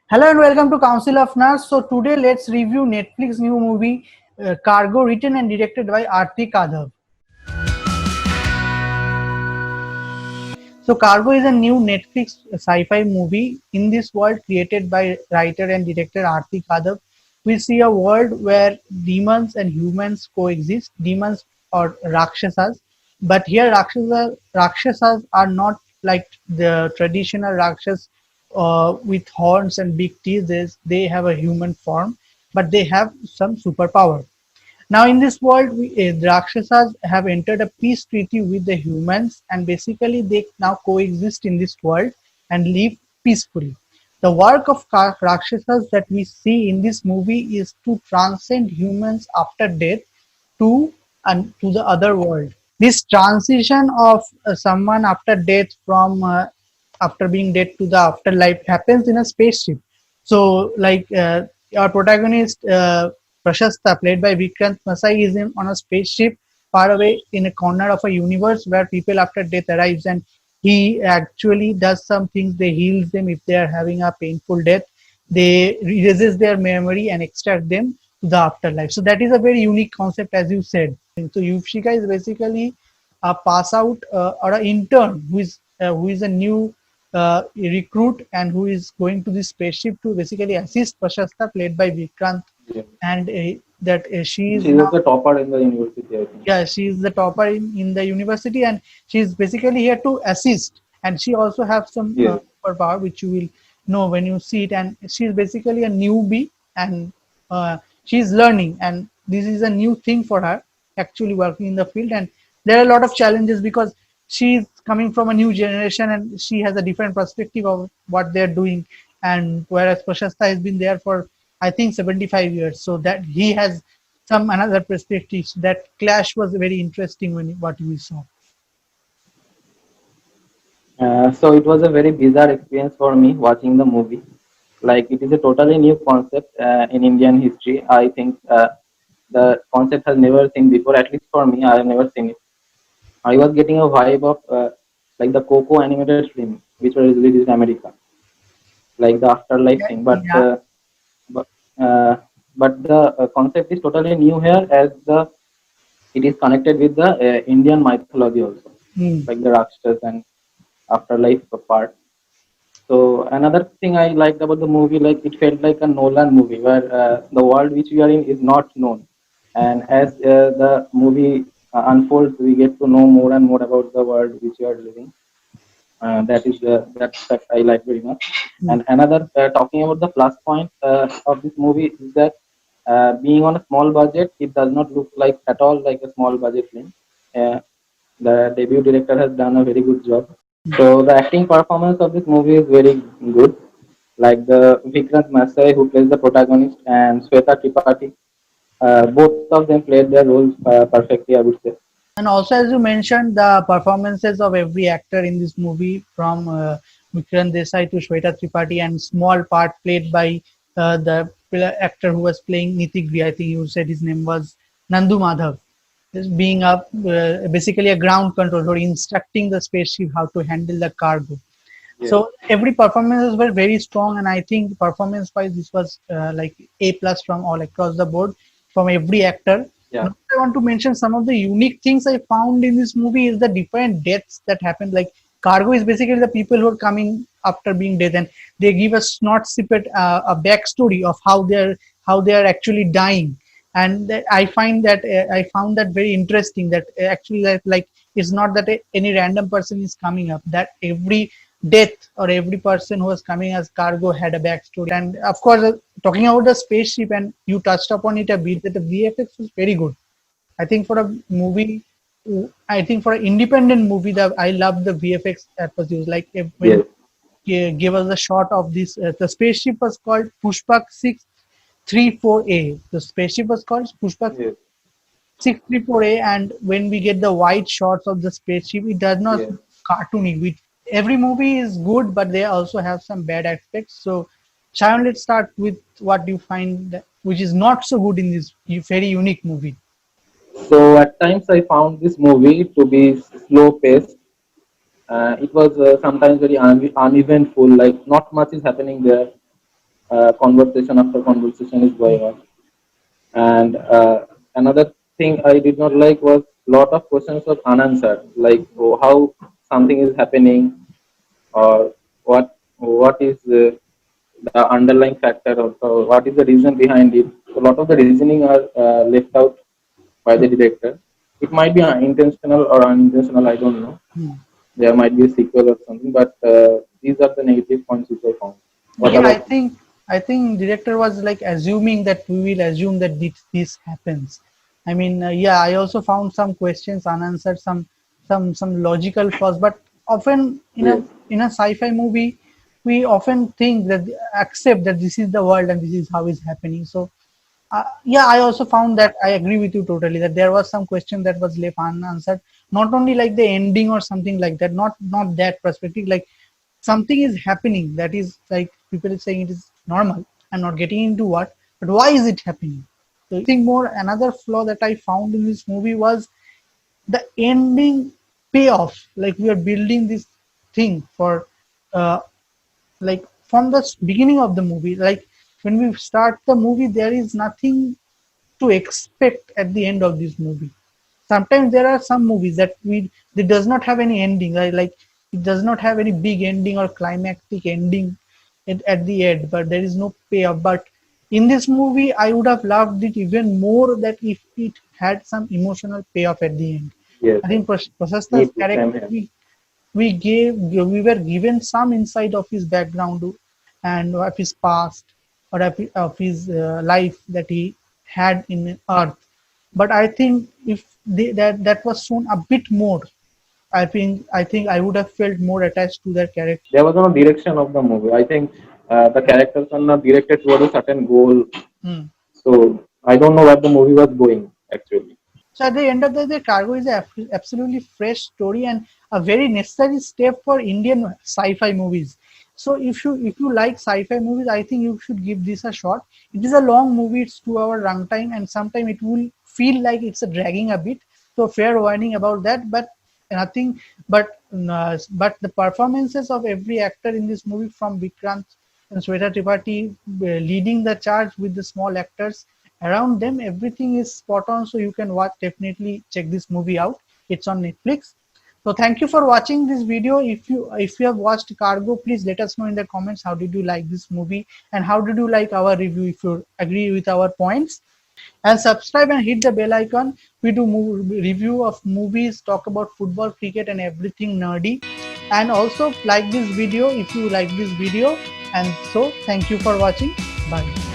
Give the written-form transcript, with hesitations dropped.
Hello and welcome to Council of Nurse. So today let's review Netflix new movie Cargo, written and directed by Aarti Kadhav. So Cargo is a new Netflix sci-fi movie. In this world created by writer and director Aarti Kadhav, we see a world where demons and humans coexist. Demons or Rakshasas, but here Rakshasas are not like the traditional Rakshas with horns and big teeth. They have a human form, but they have some superpower. Now, in this world, the Rakshasas have entered a peace treaty with the humans, and basically, they now coexist in this world and live peacefully. The work of Rakshasas that we see in this movie is to transcend humans after death to and to the other world. This transition of someone after death from after being dead to the afterlife happens in a spaceship. So, like our protagonist Prashasta, played by Vikrant Masai, is on a spaceship far away in a corner of a universe where people after death arrives, and he actually does some things. They heals them if they are having a painful death. They erases their memory and extract them to the afterlife. So that is a very unique concept, as you said. So Yupshika is basically a pass out or an intern who is a new recruit and who is going to this spaceship to basically assist Prashasta, played by Vikrant, Yeah. and that she is She was now, the topper in the university, I think. yeah, she is the topper in the university, and she is basically here to assist, and she also have some Yes. superpower which you will know when you see it. And she is basically a newbie, and she is learning, and this is a new thing for her, actually working in the field. And there are a lot of challenges because she is coming from a new generation and she has a different perspective of what they're doing, and whereas Prashasta has been there for I think 75 years, so that he has some another perspectives. That clash was very interesting when what we saw. So it was a very bizarre experience for me watching the movie. Like it is a totally new concept in Indian history. I think the concept has never seen before. At least for me, I have never seen it. I was getting a vibe of like the Coco animated film, which was released in America, like the afterlife Yeah, thing. yeah, But uh, but the concept is totally new here, as the it is connected with the Indian mythology also, mm, like the Rakshas and afterlife part. So another thing I liked about the movie, like it felt like a Nolan movie where the world which we are in is not known, and as the movie unfolds, we get to know more and more about the world which we are living. That fact I like very much. mm. And another talking about the plus point of this movie is that being on a small budget, it does not look like at all like a small budget film. Uh, the debut director has done a very good job. So the acting performance of this movie is very good. Like the Vikrant Masai who plays the protagonist and Sweta Tripathi, both of them played their roles perfectly, I would say. And also, as you mentioned, the performances of every actor in this movie, from Vikrant Desai to Shweta Tripathi, and small part played by the actor who was playing Nitigri. I think you said his name was Nandu Madhav. Is being a basically a ground control or instructing the spaceship how to handle the cargo. Yes. So every performances were very strong, and I think performance wise this was like A plus from all across the board from every actor. Yeah. Now, I want to mention some of the unique things I found in this movie is the different deaths that happen. Like cargo is basically the people who are coming after being dead, and they give us not snippet a backstory of how they are actually dying. And I find that I found that very interesting. That actually that like it's not that any random person is coming up. That every death or every person who was coming as cargo had a backstory. And of course, talking about the spaceship, and you touched upon it a bit, that the VFX was very good. I think for a movie, I think for an independent movie, that I love the VFX that was used. Like if, when Yes. you give us a shot of this, the spaceship was called Pushpak 634A. The spaceship was called Pushpak Yes. 634A, and when we get the wide shots of the spaceship, it does not Yes. look cartoony. Every movie is good, but they also have some bad aspects. So, Sharon, let's start with what you find which is not so good in this very unique movie. So at times I found this movie to be slow paced. It was sometimes very uneventful, like not much is happening there. conversation after conversation is going on. And another thing I did not like was lot of questions was unanswered, like how something is happening, or what is the underlying factor, or what is the reason behind it. So a lot of the reasoning are left out by the director. It might be intentional or unintentional, I don't know. Hmm. There might be a sequel or something, but these are the negative points which I found. What Yeah, about you? I think director was like assuming that we will assume that this happens. I mean, yeah, I also found some questions unanswered, some logical flaws. But often Yes, in a sci-fi movie, we often think that accept that this is the world and this is how it's happening. So yeah, I also found that I agree with you totally that there was some question that was left unanswered. Not only like the ending or something like that, not that perspective. Like something is happening that is like people are saying it is normal. I'm not getting into what, but why is it happening? So I think more another flaw that I found in this movie was the ending payoff. Like we are building this thing for uh, like from the beginning of the movie, like when we start the movie there is nothing to expect at the end of this movie. Sometimes there are some movies that we that does not have any ending, right? Like it does not have any big ending or climactic ending at the end, but there is no payoff. But in this movie I would have loved it even more that if it had some emotional payoff at the end. yes, I think me Prasastha's too. Same character here. we were given some insight of his background and of his past or of his life that he had in earth, but I think if that was shown a bit more, I think I would have felt more attached to that character. There was no direction of the movie. I think the characters are not directed toward a certain goal. Hmm. So I don't know where the movie was going actually. So at the end of the day, Cargo is a absolutely fresh story and a very necessary step for Indian sci-fi movies. So if you like sci-fi movies, I think you should give this a shot. It is a long movie; it's 2 hour runtime, and sometimes it will feel like it's a dragging a bit. So fair warning about that. But nothing. But the performances of every actor in this movie, from Vikrant and Sweta Tripathi leading the charge with the small actors around them, everything is spot on. So you can watch, definitely check this movie out. It's on Netflix. So thank you for watching this video. If you have watched Cargo, please let us know in the comments how did you like this movie and how did you like our review, if you agree with our points. And subscribe and hit the bell icon. We do review of movies, talk about football, cricket, and everything nerdy. And also like this video if you like this video. And so thank you for watching. Bye.